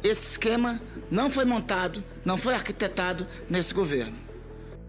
Esse esquema não foi montado, não foi arquitetado nesse governo.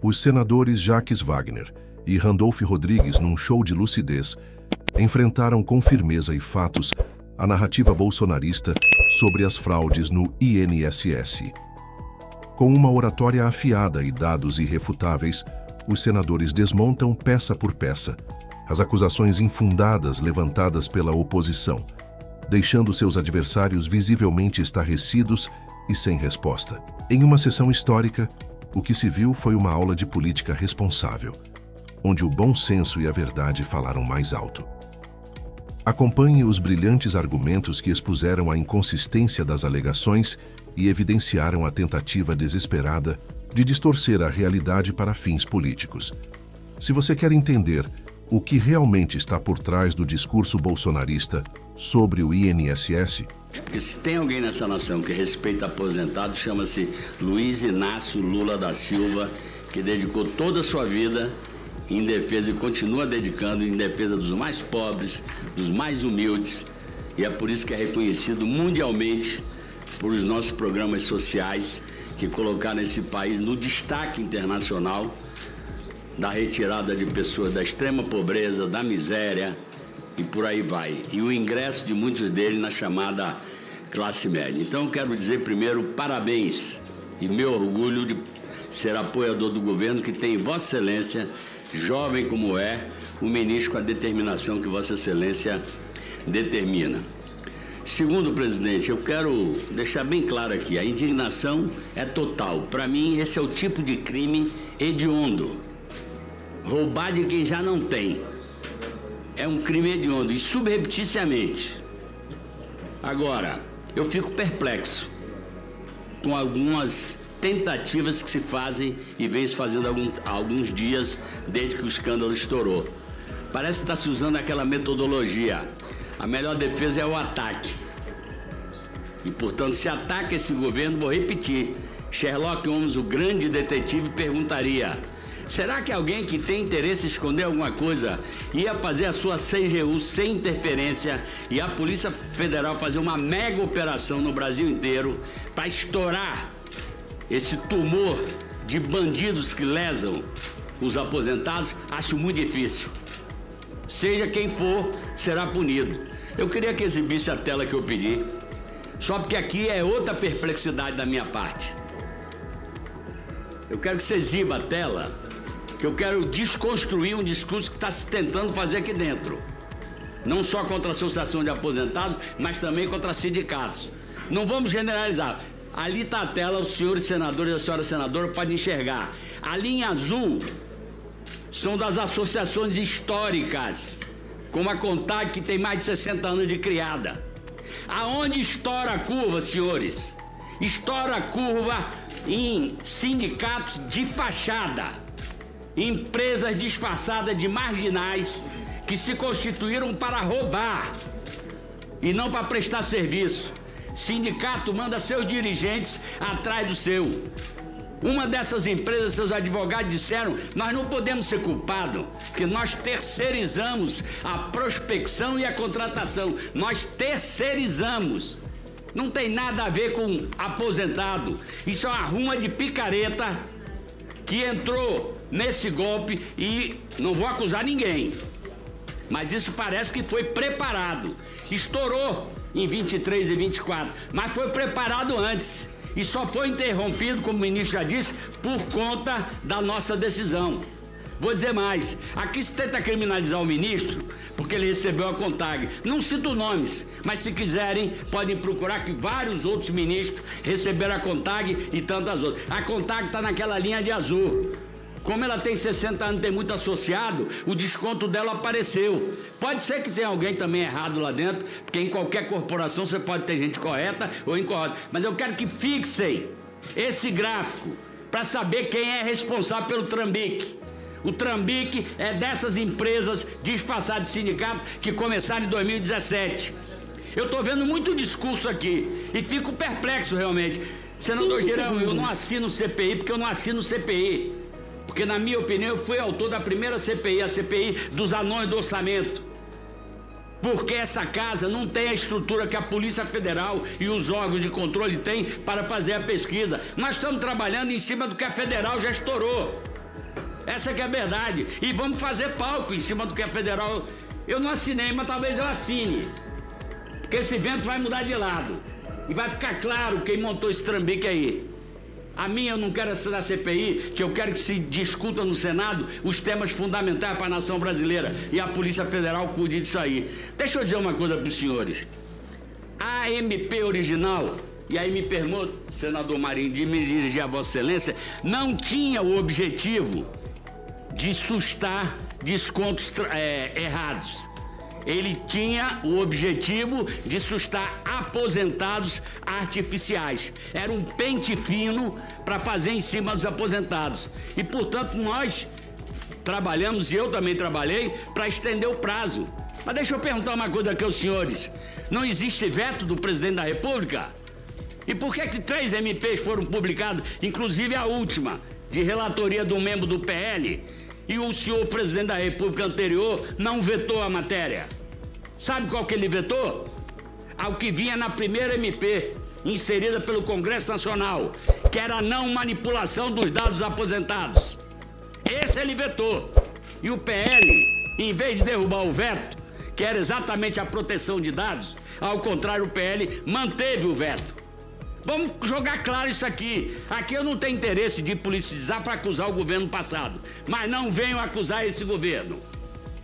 Os senadores Jacques Wagner e Randolph Rodrigues, num show de lucidez, enfrentaram com firmeza e fatos a narrativa bolsonarista sobre as fraudes no INSS. Com uma oratória afiada e dados irrefutáveis, os senadores desmontam peça por peça as acusações infundadas levantadas pela oposição, deixando seus adversários visivelmente estarrecidos e sem resposta. Em uma sessão histórica, o que se viu foi uma aula de política responsável, onde o bom senso e a verdade falaram mais alto. Acompanhe os brilhantes argumentos que expuseram a inconsistência das alegações e evidenciaram a tentativa desesperada de distorcer a realidade para fins políticos. Se você quer entender o que realmente está por trás do discurso bolsonarista sobre o INSS... Porque se tem alguém nessa nação que respeita aposentado, chama-se Luiz Inácio Lula da Silva, que dedicou toda a sua vida em defesa e continua dedicando em defesa dos mais pobres, dos mais humildes, e é por isso que é reconhecido mundialmente por os nossos programas sociais que colocaram esse país no destaque internacional da retirada de pessoas da extrema pobreza, da miséria e por aí vai. E o ingresso de muitos deles na chamada classe média. Então eu quero dizer primeiro parabéns e meu orgulho de ser apoiador do governo que tem Vossa Excelência, jovem como é, o ministro com a determinação que Vossa Excelência determina. Segundo, presidente, eu quero deixar bem claro aqui, a indignação é total. Para mim, esse é o tipo de crime hediondo. Roubar de quem já não tem. É um crime hediondo e subrepticiamente. Agora, eu fico perplexo com algumas tentativas que se fazem e vem se fazendo há alguns dias desde que o escândalo estourou. Parece que está se usando aquela metodologia. A melhor defesa é o ataque. E, portanto, se ataca esse governo, vou repetir, Sherlock Holmes, o grande detetive, perguntaria: será que alguém que tem interesse em esconder alguma coisa ia fazer a sua CGU sem interferência e a Polícia Federal fazer uma mega operação no Brasil inteiro para estourar esse tumor de bandidos que lesam os aposentados? Acho muito difícil. Seja quem for, será punido. Eu queria que exibisse a tela que eu pedi, só porque aqui é outra perplexidade da minha parte. Eu quero que você exiba a tela, que eu quero desconstruir um discurso que está se tentando fazer aqui dentro. Não só contra a Associação de Aposentados, mas também contra sindicatos. Não vamos generalizar. Ali está a tela, os senhores senadores e a senhora senadora podem enxergar. A linha azul são das associações históricas, como a CONTAG, que tem mais de 60 anos de criada. Aonde estoura a curva, senhores? Estoura a curva em sindicatos de fachada, empresas disfarçadas de marginais que se constituíram para roubar e não para prestar serviço. Sindicato manda seus dirigentes atrás do seu. Uma dessas empresas, seus advogados disseram: nós não podemos ser culpados, porque nós terceirizamos a prospecção e a contratação. Nós terceirizamos. Não tem nada a ver com aposentado. Isso é uma ruma de picareta que entrou nesse golpe e não vou acusar ninguém. Mas isso parece que foi preparado. Estourou em 23 e 24, mas foi preparado antes. E só foi interrompido, como o ministro já disse, por conta da nossa decisão. Vou dizer mais, aqui se tenta criminalizar o ministro porque ele recebeu a CONTAG. Não cito nomes, mas se quiserem podem procurar que vários outros ministros receberam a CONTAG e tantas outras. A CONTAG está naquela linha de azul. Como ela tem 60 anos, tem muito associado, o desconto dela apareceu. Pode ser que tenha alguém também errado lá dentro, porque em qualquer corporação você pode ter gente correta ou incorreta. Mas eu quero que fixem esse gráfico para saber quem é responsável pelo trambique. O trambique é dessas empresas disfarçadas de sindicato que começaram em 2017. Eu estou vendo muito discurso aqui e fico perplexo realmente. Senador Girão, eu não assino CPI porque eu não assino CPI. Porque, na minha opinião, eu fui autor da primeira CPI, a CPI dos anões do orçamento. Porque essa casa não tem a estrutura que a Polícia Federal e os órgãos de controle têm para fazer a pesquisa. Nós estamos trabalhando em cima do que a Federal já estourou. Essa que é a verdade. E vamos fazer palco em cima do que a Federal... Eu não assinei, mas talvez eu assine. Porque esse vento vai mudar de lado. E vai ficar claro quem montou esse trambique aí. A minha eu não quero assinar a CPI, que eu quero que se discuta no Senado os temas fundamentais para a nação brasileira e a Polícia Federal cuide disso aí. Deixa eu dizer uma coisa para os senhores. A MP original, e aí me permite, senador Marinho, de me dirigir a Vossa Excelência, não tinha o objetivo de sustar descontos errados. Ele tinha o objetivo de sustar aposentados artificiais. Era um pente fino para fazer em cima dos aposentados. E, portanto, nós trabalhamos, e eu também trabalhei, para estender o prazo. Mas deixa eu perguntar uma coisa aqui aos senhores. Não existe veto do presidente da República? E por que 3 MPs foram publicados, inclusive a última, de relatoria de um membro do PL, e o senhor presidente da República anterior não vetou a matéria? Sabe qual que ele vetou? Ao que vinha na primeira MP, inserida pelo Congresso Nacional, que era a não manipulação dos dados aposentados. Esse ele vetou. E o PL, em vez de derrubar o veto, que era exatamente a proteção de dados, ao contrário, o PL manteve o veto. Vamos jogar claro isso aqui. Aqui eu não tenho interesse de politicizar para acusar o governo passado. Mas não venham acusar esse governo.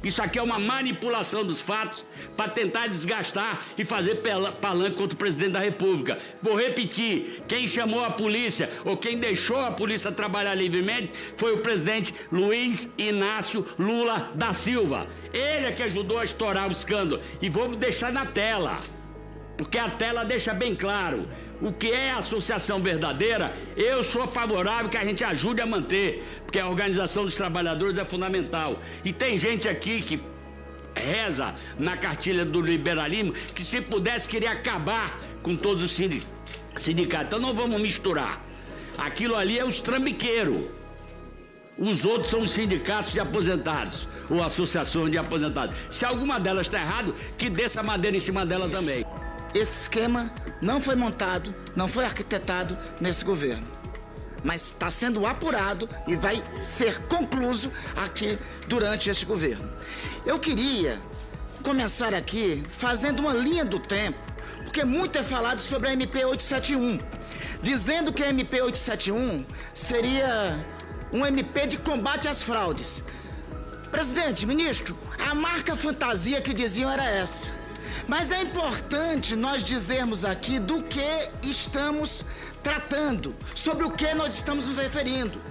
Isso aqui é uma manipulação dos fatos para tentar desgastar e fazer palanque contra o presidente da República. Vou repetir, quem chamou a polícia ou quem deixou a polícia trabalhar livremente foi o presidente Luiz Inácio Lula da Silva. Ele é que ajudou a estourar o escândalo. E vamos deixar na tela, porque a tela deixa bem claro. O que é associação verdadeira, eu sou favorável que a gente ajude a manter, porque a organização dos trabalhadores é fundamental. E tem gente aqui que reza na cartilha do liberalismo que se pudesse queria acabar com todos os sindicatos. Então não vamos misturar. Aquilo ali é os trambiqueiros. Os outros são os sindicatos de aposentados, ou associações de aposentados. Se alguma delas está errado, que desça a madeira em cima dela também. Esse esquema não foi montado, não foi arquitetado nesse governo. Mas está sendo apurado e vai ser concluído aqui durante este governo. Eu queria começar aqui fazendo uma linha do tempo, porque muito é falado sobre a MP 871, dizendo que a MP 871 seria um MP de combate às fraudes. Presidente, ministro, a marca fantasia que diziam era essa. Mas é importante nós dizermos aqui do que estamos tratando, sobre o que nós estamos nos referindo.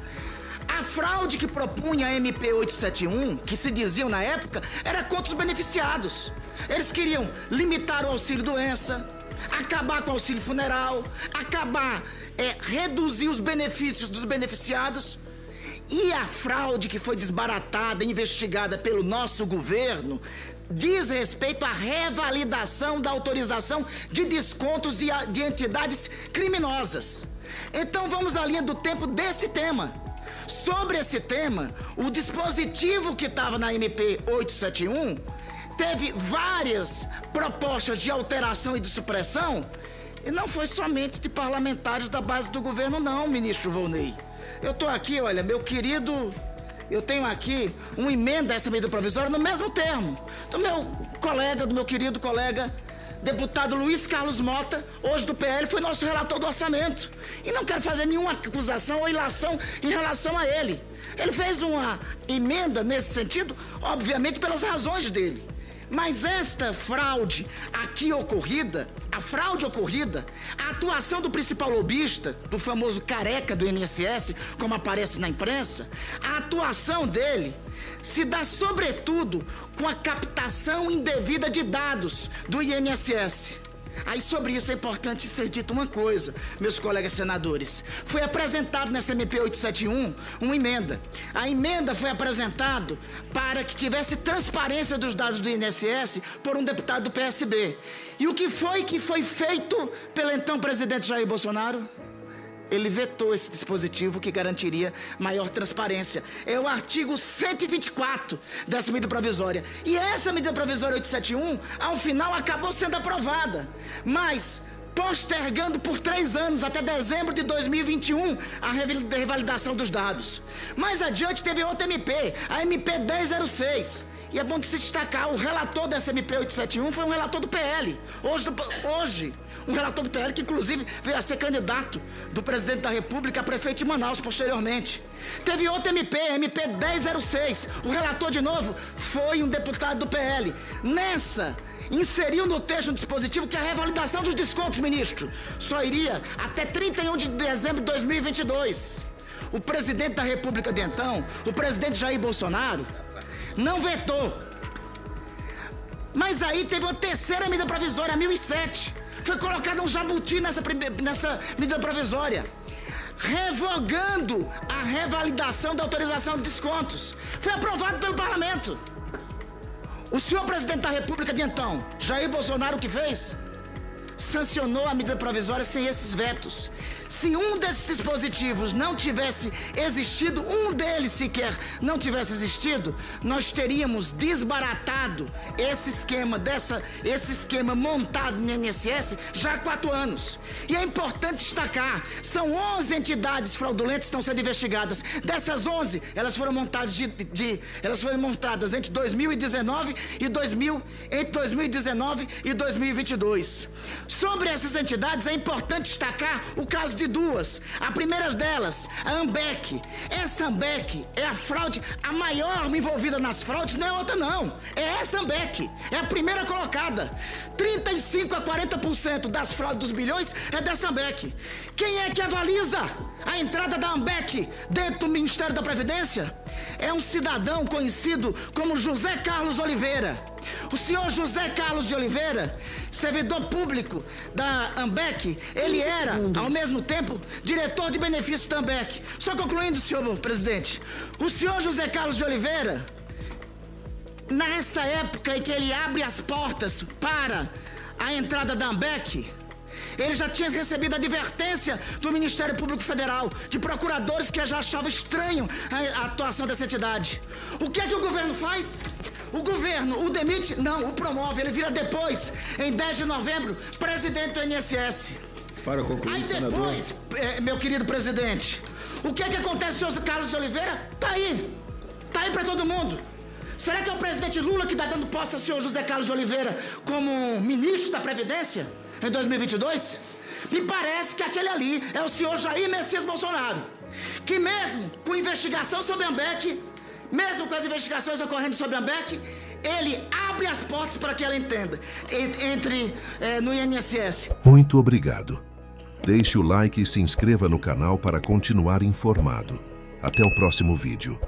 A fraude que propunha a MP 871, que se diziam na época, era contra os beneficiados. Eles queriam limitar o auxílio-doença, acabar com o auxílio funeral, reduzir os benefícios dos beneficiados. E a fraude que foi desbaratada, investigada pelo nosso governo, diz respeito à revalidação da autorização de descontos de entidades criminosas. Então vamos à linha do tempo desse tema. Sobre esse tema, o dispositivo que estava na MP 871 teve várias propostas de alteração e de supressão, e não foi somente de parlamentares da base do governo não, ministro Volney. Eu tô aqui, olha, meu querido... Eu tenho aqui uma emenda a essa medida provisória no mesmo termo, do meu querido colega, deputado Luiz Carlos Mota, hoje do PL, foi nosso relator do orçamento. E não quero fazer nenhuma acusação ou ilação em relação a ele. Ele fez uma emenda nesse sentido, obviamente pelas razões dele. Mas esta fraude aqui ocorrida, a atuação do principal lobista, do famoso careca do INSS, como aparece na imprensa, a atuação dele se dá sobretudo com a captação indevida de dados do INSS. Aí sobre isso é importante ser dito uma coisa, meus colegas senadores. Foi apresentado nessa MP 871 uma emenda. A emenda foi apresentada para que tivesse transparência dos dados do INSS por um deputado do PSB. E o que foi feito pelo então presidente Jair Bolsonaro? ele vetou esse dispositivo que garantiria maior transparência. É o artigo 124 dessa medida provisória. E essa medida provisória 871, ao final, acabou sendo aprovada. Mas, postergando por 3 anos, até dezembro de 2021, a revalidação dos dados. Mais adiante, teve outra MP, a MP 1006. E é bom de se destacar, o relator dessa MP 871 foi um relator do PL. Hoje, um relator do PL que, inclusive, veio a ser candidato do presidente da República a prefeito de Manaus, posteriormente. Teve outra MP 1006. O relator, de novo, foi um deputado do PL. Nessa, inseriu no texto um dispositivo que a revalidação dos descontos, ministro, só iria até 31 de dezembro de 2022. O presidente da República de então, o presidente Jair Bolsonaro, não vetou. Mas aí teve uma terceira medida provisória, a 1007. Foi colocado um jabuti nessa medida provisória, revogando a revalidação da autorização de descontos. Foi aprovado pelo parlamento. O senhor presidente da República de então, Jair Bolsonaro, o que fez? Sancionou a medida provisória sem esses vetos. Se um desses dispositivos não tivesse existido, um deles sequer não tivesse existido, nós teríamos desbaratado esse esquema montado no INSS já há 4 anos. E é importante destacar, são 11 entidades fraudulentas que estão sendo investigadas. Dessas 11, elas foram montadas entre 2019 e 2022. Sobre essas entidades, é importante destacar o caso de 2. A primeira delas, a AMBEC. Essa AMBEC é a fraude, a maior envolvida nas fraudes, não é outra não. É essa AMBEC, é a primeira colocada. 35% a 40% das fraudes dos bilhões é dessa AMBEC. Quem é que avaliza a entrada da AMBEC dentro do Ministério da Previdência? É um cidadão conhecido como José Carlos Oliveira. O senhor José Carlos de Oliveira, servidor público da AMBEC, ele era, ao mesmo tempo, diretor de benefícios da AMBEC. Só concluindo, senhor presidente, o senhor José Carlos de Oliveira, nessa época em que ele abre as portas para a entrada da AMBEC, ele já tinha recebido advertência do Ministério Público Federal, de procuradores que já achavam estranho a atuação dessa entidade. O que é que o governo faz? O governo o demite? Não, o promove. Ele vira depois, em 10 de novembro, presidente do INSS. Para concluir, aí depois, meu querido presidente, o que é que acontece, senhor Carlos de Oliveira? Tá aí para todo mundo. Será que é o presidente Lula que está dando posse ao senhor José Carlos de Oliveira como ministro da Previdência em 2022? Me parece que aquele ali é o senhor Jair Messias Bolsonaro, que mesmo com investigação sobre a AMBEC, mesmo com as investigações ocorrendo sobre a AMBEC, ele abre as portas para que ela entre no INSS. Muito obrigado. Deixe o like e se inscreva no canal para continuar informado. Até o próximo vídeo.